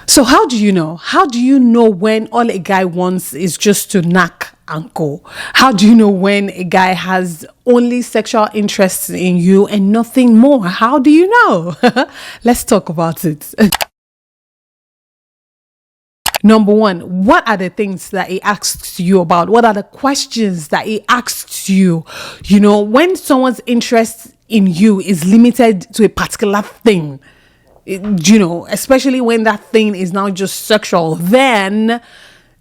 So how do you know? How do you know when all a guy wants is just to knock and go? How do you know when a guy has only sexual interest in you and nothing more? How do you know? Let's talk about it. Number one, what are the things that he asks you about? What are the questions that he asks you? You know, when someone's interest in you is limited to a particular thing, you know, especially when that thing is now just sexual, then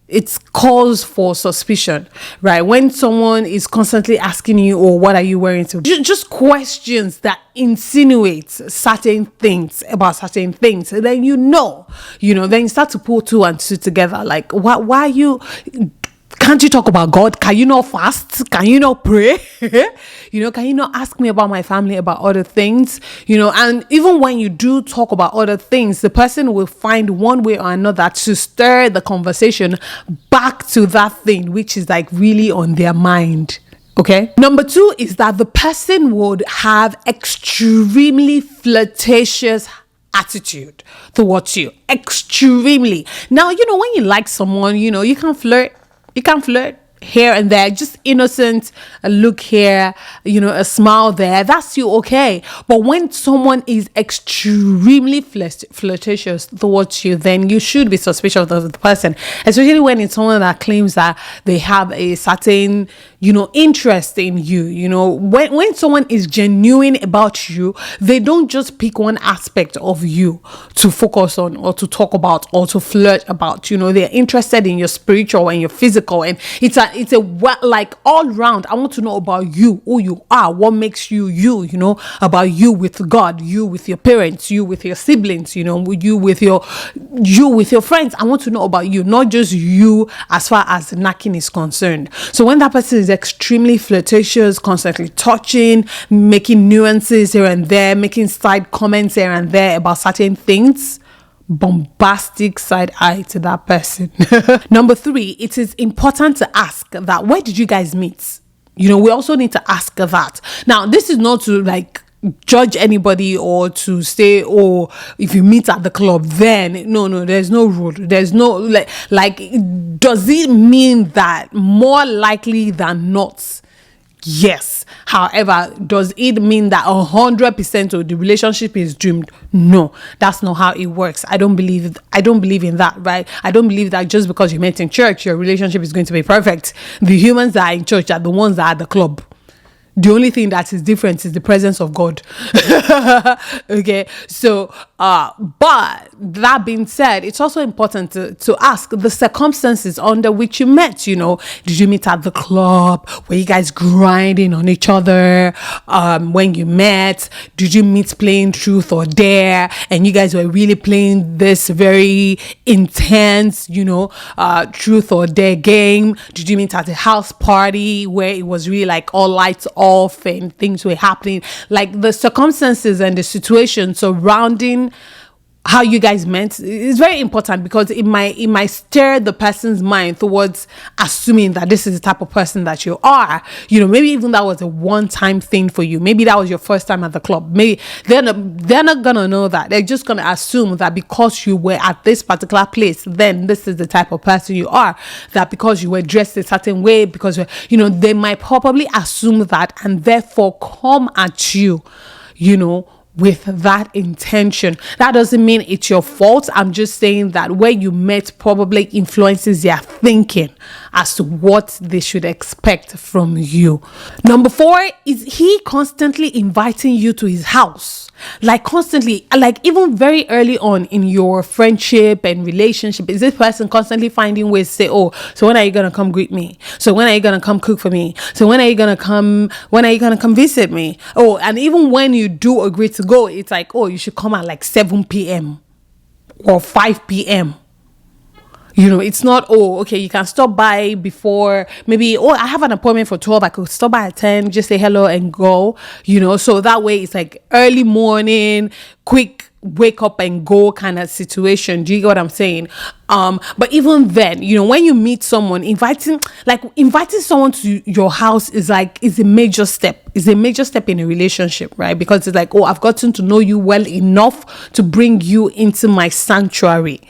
it's cause for suspicion, right? When someone is constantly asking you, "Oh, what are you wearing?" To just questions that insinuate certain things about certain things, then then you start to pull two and two together. Like, why are you? Can't you talk about God? Can you not fast? Can you not pray? Can you not ask me about my family, about other things? And even when you do talk about other things, the person will find one way or another to stir the conversation back to that thing, which is like really on their mind. Okay. Number two is that the person would have extremely flirtatious attitude towards you. Extremely. Now, when you like someone, you can flirt. You can flirt here and there, just innocent, a look here, a smile there. That's you okay. But when someone is extremely flirtatious towards you, then you should be suspicious of the person, especially when it's someone that claims that they have a certain, interest in you. When someone is genuine about you, they don't just pick one aspect of you to focus on or to talk about or to flirt about. They're interested in your spiritual and your physical, and it's a like all round. I want to know about you, who you are, what makes you, about you with God, you with your parents, you with your siblings, you with your friends. I want to know about you, not just you as far as knocking is concerned. So when that person is extremely flirtatious, constantly touching, making nuances here and there, making side comments here and there about certain things, bombastic side eye to that person. Number three, it is important to ask that, where did you guys meet? We also need to ask that. Now, this is not to judge anybody or to say, oh, if you meet at the club, then no, there's no rule. There's no does it mean that more likely than not? Yes. However, does it mean that 100% of the relationship is doomed? No, that's not how it works. I don't believe in that, right? I don't believe that just because you met in church, your relationship is going to be perfect. The humans that are in church are the ones that are at the club. The only thing that is different is the presence of God. Okay. So, but that being said, it's also important to ask the circumstances under which you met. Did you meet at the club? Were you guys grinding on each other? When you met, did you meet playing truth or dare? And you guys were really playing this very intense, truth or dare game. Did you meet at a house party where it was really like all lights off and things were happening? Like the circumstances and the situation surrounding how you guys met is very important, because it might stir the person's mind towards assuming that this is the type of person that you are. Maybe even that was a one-time thing for you. Maybe that was your first time at the club. Maybe they're not gonna know that. They're just gonna assume that because you were at this particular place, then this is the type of person you are. That because you were dressed a certain way, because they might probably assume that and therefore come at you, with that intention. That doesn't mean it's your fault. I'm just saying that where you met probably influences their thinking as to what they should expect from you. Number four, is he constantly inviting you to his house? Constantly, even very early on in your friendship and relationship, is this person constantly finding ways to say, oh, so when are you going to come greet me? So when are you going to come cook for me? So when are you going to come visit me? Oh, and even when you do agree to go, it's like, oh, you should come at 7 p.m. or 5 p.m. It's not, oh, okay, you can stop by before, maybe, oh, I have an appointment for 12, I could stop by at 10, just say hello and go, so that way it's like early morning, quick wake up and go kind of situation. Do you get what I'm saying? But even then, when you meet someone, inviting someone to your house is a major step. It's a major step in a relationship, right? Because it's like, oh, I've gotten to know you well enough to bring you into my sanctuary.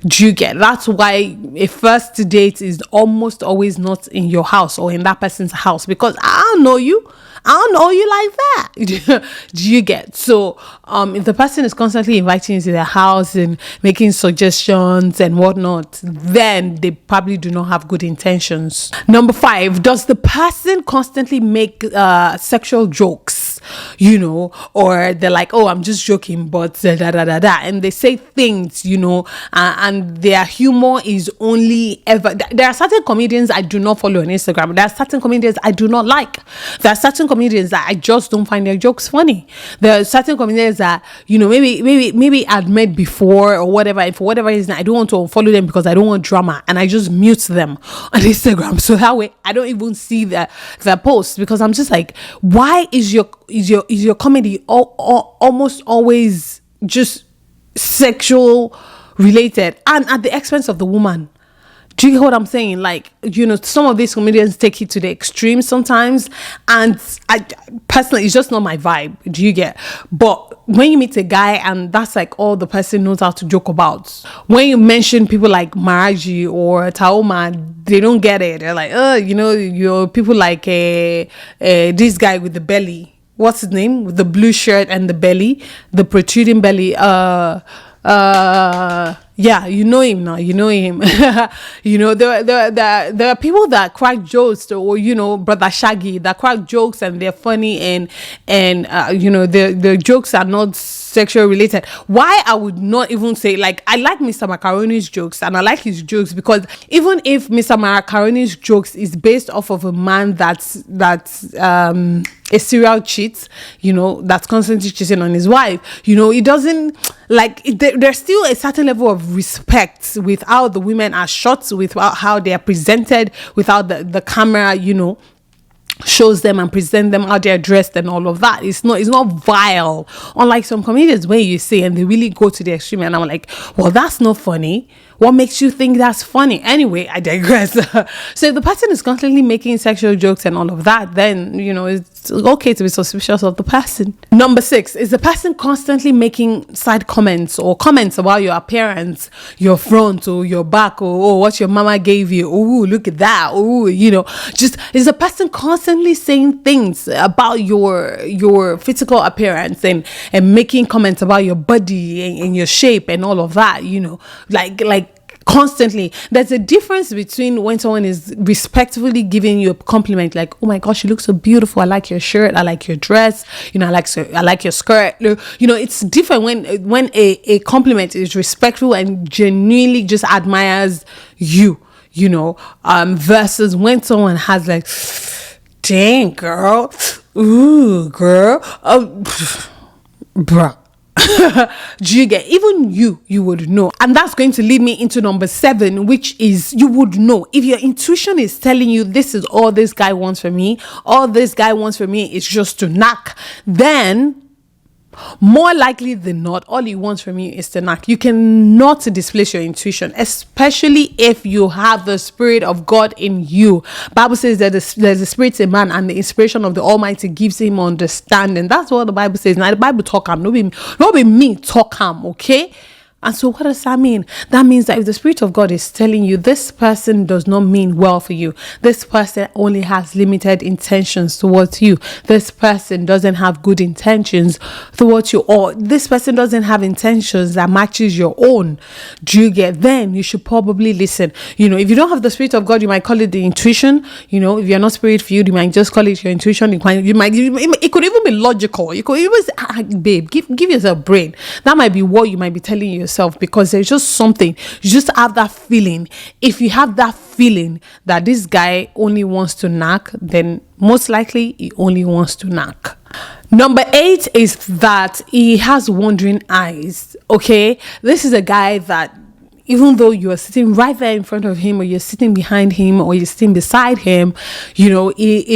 Do you get? That's why a first date is almost always not in your house or in that person's house, because I don't know you. I don't know you like that. Do you get? So if the person is constantly inviting you to their house and making suggestions and whatnot, then they probably do not have good intentions. Number 5, does the person constantly make sexual jokes? Or they're like, oh, I'm just joking, but da da da da, and they say things, and their humor is only ever. There are certain comedians I do not follow on Instagram. There are certain comedians I do not like. There are certain comedians that I just don't find their jokes funny. There are certain comedians that maybe I'd met before or whatever, and for whatever reason I don't want to follow them because I don't want drama, and I just mute them on Instagram, so that way I don't even see their posts, because I'm just like, why is your comedy almost always just sexual related and at the expense of the woman? Do you get what I'm saying? Like, some of these comedians take it to the extreme sometimes, and I personally, it's just not my vibe. Do you get? But when you meet a guy and that's like all the person knows how to joke about, when you mention people like Maraji or Taoma, they don't get it. They're like, you're people like this guy with the belly. What's his name? With the blue shirt and the belly, the protruding belly. Yeah, you know him now. You know him. There are people that crack jokes, or Brother Shaggy, that crack jokes and they're funny, and the jokes are not sexual related. Why I would not even say, like, I like Mr. Macaroni's jokes, and I like his jokes because even if Mr. Macaroni's jokes is based off of a man that's a serial cheat, that's constantly cheating on his wife, it doesn't, like, there's still a certain level of respect with how the women are shot, with how they are presented, without the camera, shows them and present them how they're dressed and all of that. It's not vile, unlike some comedians where you say and they really go to the extreme, and I'm like, well, that's not funny. What makes you think that's funny? Anyway, I digress. So if the person is constantly making sexual jokes and all of that, then it's okay to be suspicious of the person. Number 6, is the person constantly making side comments or comments about your appearance, your front or your back, or what your mama gave you. Oh, look at that. Oh, just is the person constantly saying things about your physical appearance and making comments about your body and your shape and all of that, like constantly. There's a difference between when someone is respectfully giving you a compliment, like, oh my gosh, you look so beautiful, I like your shirt, I like your dress, I like your skirt. It's different when a compliment is respectful and genuinely just admires you, versus when someone has like, dang girl, ooh girl, bruh. Do you get? Even you would know. And that's going to lead me into number 7, which is, you would know if your intuition is telling you this is all this guy wants from me, all this guy wants from me is just to knock, then more likely than not, all he wants from you is to knock. You cannot displace your intuition, especially if you have the Spirit of God in you. Bible says that there's a spirit in man, and the inspiration of the Almighty gives him understanding. That's what the Bible says. Now the Bible talk am, not be me talk am, okay? And so what does that mean? That means that if the Spirit of God is telling you this person does not mean well for you, this person only has limited intentions towards you, this person doesn't have good intentions towards you, or this person doesn't have intentions that matches your own, do you get? Then you should probably listen. If you don't have the Spirit of God, you might call it the intuition. If you're not spirit filled, you might just call it your intuition. It could even be logical. You could even say, babe, give yourself a brain. That might be what you might be telling yourself, because there's just something, you just have that feeling. If you have that feeling that this guy only wants to knock, then most likely he only wants to knock. Number 8 is that he has wandering eyes. Okay, this is a guy that, even though you are sitting right there in front of him, or you're sitting behind him, or you're sitting beside him, he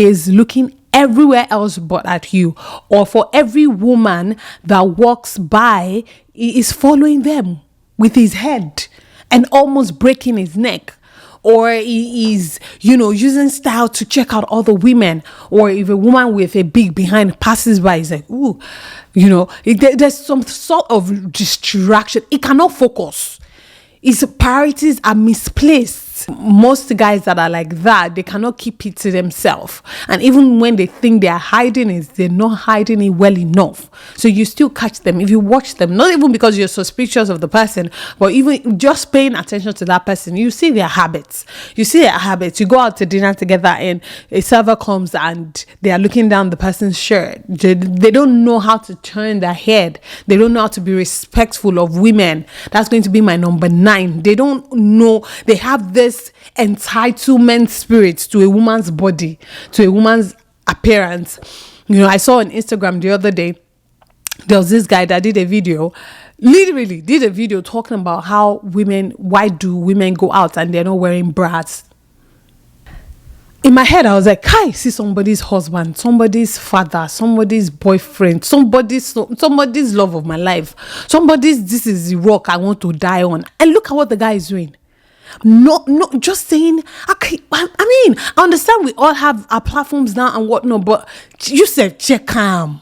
is looking everywhere else but at you. Or for every woman that walks by, he is following them with his head and almost breaking his neck. Or he is, using style to check out other women. Or if a woman with a big behind passes by, he's like, ooh, there's some sort of distraction. He cannot focus. His priorities are misplaced. Most guys that are like that, they cannot keep it to themselves. And even when they think they are hiding it, they're not hiding it well enough. So you still catch them. If you watch them, not even because you're suspicious of the person, but even just paying attention to that person, you see their habits. You see their habits. You go out to dinner together and a server comes and they are looking down the person's shirt. They don't know how to turn their head. They don't know how to be respectful of women. That's going to be my number 9. They don't know. They have this entitlement spirit to a woman's body, to a woman's appearance. I saw on Instagram the other day, there was this guy that did a video, literally did a video talking about how why do women go out and they're not wearing bras? In my head, I was like, I see somebody's husband, somebody's father, somebody's boyfriend, somebody's love of my life, this is the rock I want to die on. And look at what the guy is doing. Not just saying, okay, I understand we all have our platforms now and whatnot, but you said check calm.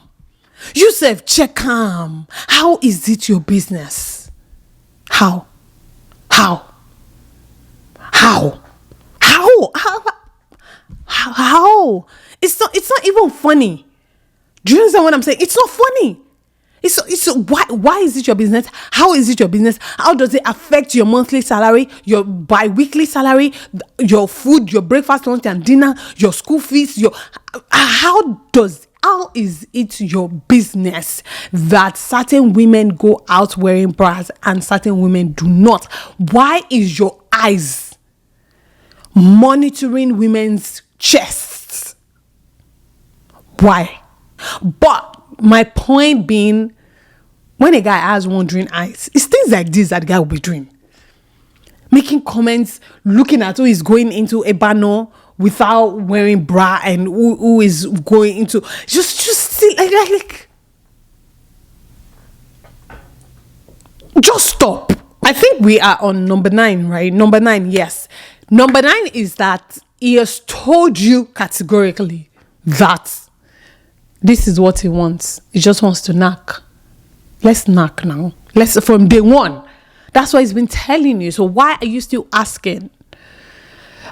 How is it your business? How? It's not even funny. Do you understand what I'm saying? It's not funny. It's why is it your business? How is it your business? How does it affect your monthly salary, your bi-weekly salary, your food, your breakfast, lunch and dinner, your school fees, how is it your business that certain women go out wearing bras and certain women do not? Why is your eyes monitoring women's chests? Why? But my point being, when a guy has wandering eyes, it's things like this that the guy will be doing. Making comments, looking at who is going into a banner without wearing bra and who is going into... Just see, like... Just stop. I think we are on number 9, right? Number 9, yes. Number 9 is that he has told you categorically that this is what he wants. He just wants to knock. Let's knock now. Let's from day one. That's what he's been telling you. So why are you still asking?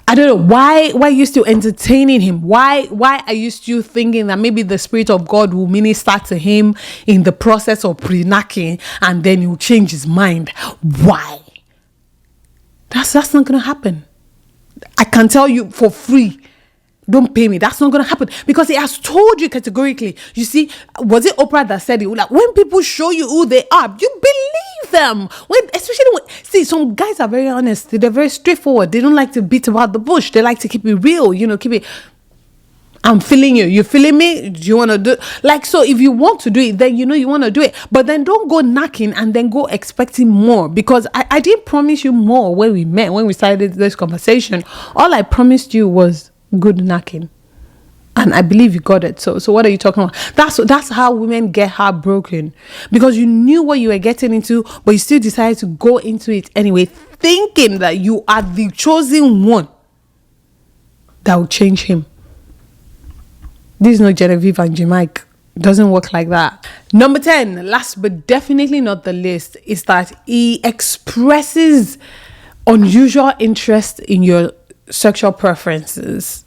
I don't know. Why are you still entertaining him? Why are you still thinking that maybe the Spirit of God will minister to him in the process of pre-knocking and then he'll change his mind? Why? That's not going to happen. I can tell you for free. Don't pay me. That's not going to happen because he has told you categorically. You see, was it Oprah that said it? Like, when people show you who they are, you believe them. See, some guys are very honest. They're very straightforward. They don't like to beat about the bush. They like to keep it real. Keep it. I'm feeling you. You feeling me? Do you want to do like so? If you want to do it, then you want to do it. But then don't go knocking and then go expecting more because I didn't promise you more when we met, when we started this conversation. All I promised you was good knocking, and I believe you got it. So what are you talking about? That's how women get heartbroken, because you knew what you were getting into, but you still decided to go into it anyway, thinking that you are the chosen one that will change him. This is not Genevieve and Jamaica. It doesn't work like that. Number 10, last but definitely not the least, is that he expresses unusual interest in your sexual preferences.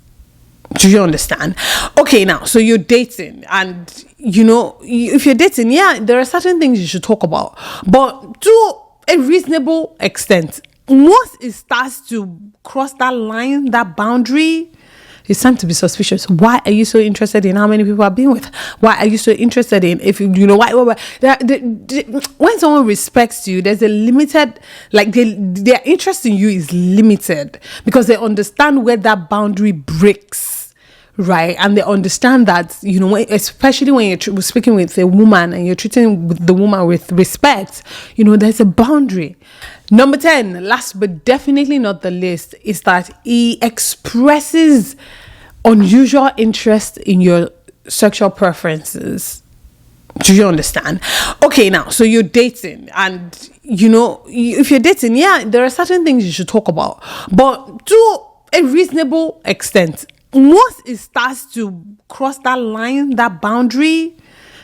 Do you understand? Okay, now, so you're dating, and if you're dating, there are certain things you should talk about, but to a reasonable extent. Once it starts to cross that line, that boundary, it's time to be suspicious. Why are you so interested in how many people I've been with? Why are you so interested in why? When someone respects you, there's a limited, like their interest in you is limited because they understand where that boundary breaks, right? And they understand that, especially when you're speaking with a woman and you're treating the woman with respect, there's a boundary. Number 10, last but definitely not the least, is that he expresses unusual interest in your sexual preferences. Do you understand? Okay, now, so you're dating, and if you're dating, there are certain things you should talk about, but to a reasonable extent. Once it starts to cross that line, that boundary,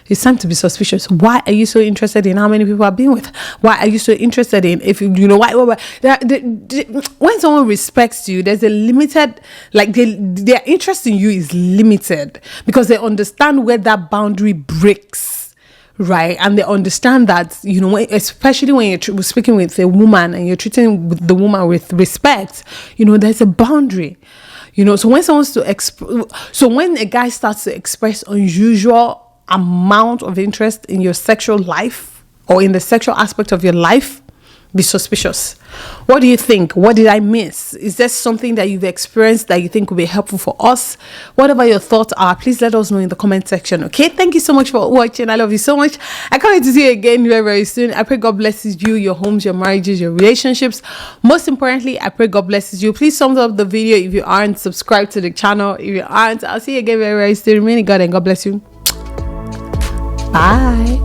it's time to be suspicious. Why are you so interested in how many people I've been with? Why are you so interested in, if you know why? When someone respects you, there's a limited, like their interest in you is limited because they understand where that boundary breaks, right? And they understand that, you know, especially when you're speaking with a woman and you're treating the woman with respect, you know, there's a boundary. You know, so when when a guy starts to express unusual amount of interest in your sexual life or in the sexual aspect of your life, be suspicious. What do you think? What did I miss? Is there something that you've experienced that you think would be helpful for us? Whatever your thoughts are, please let us know in the comment section. Okay, thank you so much for watching. I love you so much. I can't wait to see you again very, very soon. I pray God blesses you, your homes, your marriages, your relationships. Most importantly, I pray God blesses you. Please thumbs up the video if you aren't subscribed to the channel. If you aren't, I'll see you again very, very soon. Remaining God and God bless you. Bye.